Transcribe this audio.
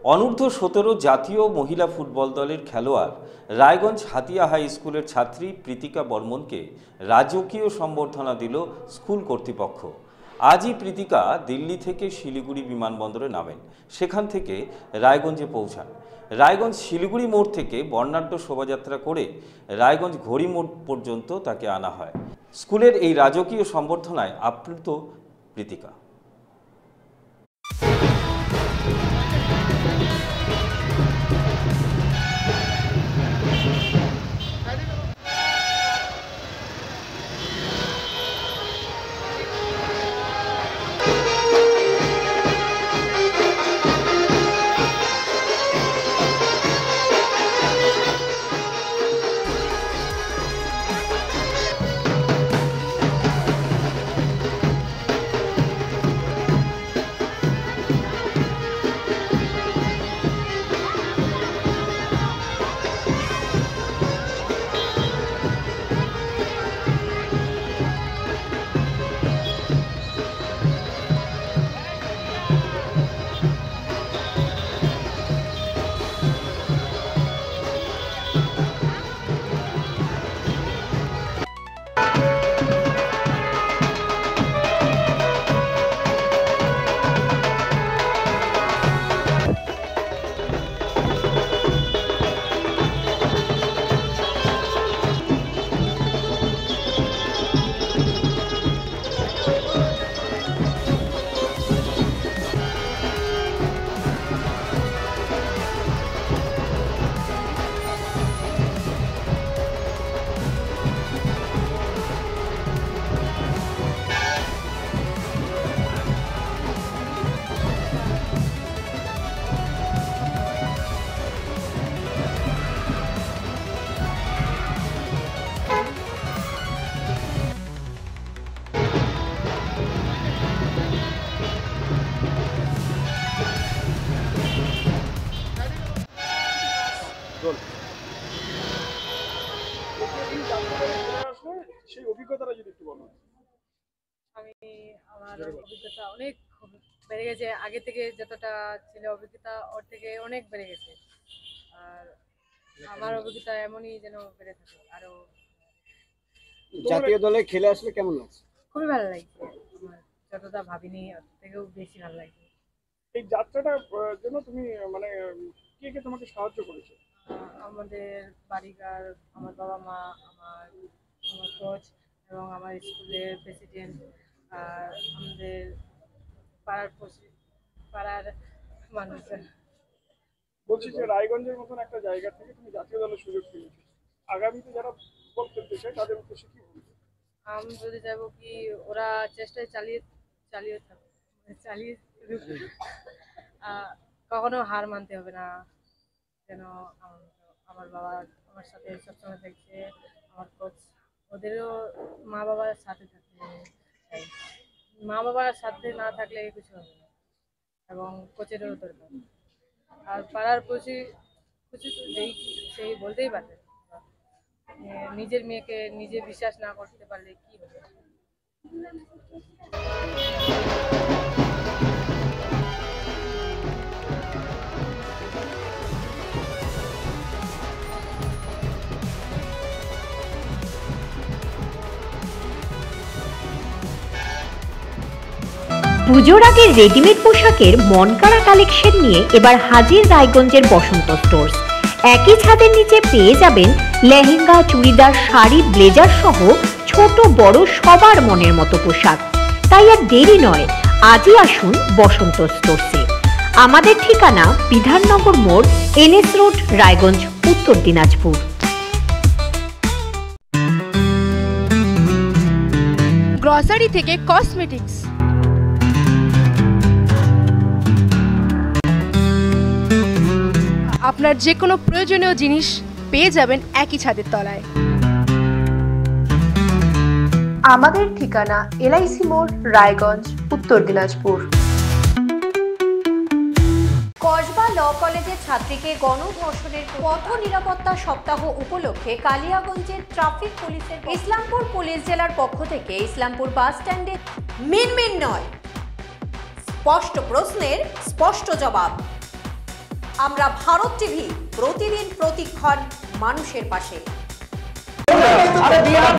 অনূর্ধ্ব-17 জাতীয় মহিলা ফুটবল দলের খেলোয়াড় রায়গঞ্জ হাতিয়া হাই স্কুলের ছাত্রী প্রীতিকা বর্মনকে রাজকীয় সম্বর্ধনা দিল স্কুল কর্তৃপক্ষ। আজই প্রীতিকা দিল্লি থেকে শিলিগুড়ি বিমানবন্দরে নামেন, সেখান থেকে রায়গঞ্জে পৌঁছান। রায়গঞ্জ শিলিগুড়ি মোড় থেকে বর্ণাঢ্য শোভাযাত্রা করে রায়গঞ্জ ঘড়ি মোড় পর্যন্ত তাকে আনা হয়। স্কুলের এই রাজকীয় সম্বর্ধনায় আপ্লুত প্রীতিকা। সেই অভিজ্ঞতাটা যদি একটু বলো। আমার অভিজ্ঞতা অনেক বেড়ে গেছে, আগে থেকে যতটা ছিল অভিজ্ঞতা ওর থেকে অনেক বেড়ে গেছে। আর আমার অভিজ্ঞতা এমনই যেন বেড়ে থাকে আরো। জাতীয় দলে খেলে আসলে কেমন লাগছে? খুবই ভালো লাগছে, আমার যতটা ভাবিনি ওর থেকেও বেশি ভালো লাগছে। এই যাত্রাটার জন্য তুমি মানে কে কে তোমাকে সাহায্য করেছে? আমাদের বাড়িকার, আমার বাবা মা, আমার কোচ এবং আমার স্কুলের প্রেসিডেন্ট, আর আমাদের পাড়ার মানুষ। বলছি যে রায়গঞ্জের মতন একটা জায়গা থেকে তুমি জাতীয় দলের সুযোগ পেয়েছো, আগামীতে যারা ফুটবল খেলতে চায় তাদের উদ্দেশ্যে কি বলবে? আমি যদি চাইবো কি ওরা চেষ্টায় চালিয়ে কখনো হার মানতে হবে না। যেন আমার বাবা আমার সাথে সবসময় দেখছে, আমার কোচ, ওদেরও মা বাবার সাথে থাকতে চাই। মা বাবার সাথে না থাকলে কিছু হবে না, এবং কোচেরও দরকার। আর পাড়ার কোচি সেই বলতেই পারে, নিজের মেয়েকে নিজে বিশ্বাস না করতে পারলে কি হবে। পুজোর আগে রেডিমেড পোশাকের মনকাড়া কালেকশন নিয়ে এবার হাজির রায়গঞ্জের বসন্ত স্টোর্স। একই ছাদের নিচে পেয়ে যাবেন লেহেঙ্গা, চুড়িদার, শাড়ি, ব্লেজার সহ ছোট বড় সবার মনের মতো পোশাক। তাই আর দেরি নয়, আজই আসুন বসন্ত স্টোর্সে। আমাদের ঠিকানা বিধাননগর মোড়, NS রোড, রায়গঞ্জ, উত্তর দিনাজপুর। গ্রসারি থেকে কসমেটিক্স, আপনার যে কোনো প্রয়োজনীয় জিনিস পেয়ে যাবেন একই ছাদের তলায়। আমাদের ঠিকানা LIC মোড়, রায়গঞ্জ, উত্তর দিনাজপুর। কসবা ল কলেজের ছাত্রীকে গণধর্ষণের পথ নিরাপত্তা সপ্তাহ উপলক্ষে কালিয়াগঞ্জের ট্রাফিক পুলিশের ইসলামপুর পুলিশ জেলার পক্ষ থেকে ইসলামপুর বাস স্ট্যান্ডে মিনমিন নয়, স্পষ্ট প্রশ্নের স্পষ্ট জবাব। আমরা ভারত টিভি, প্রতিদিন প্রতিক্ষণ মানুষের পাশে।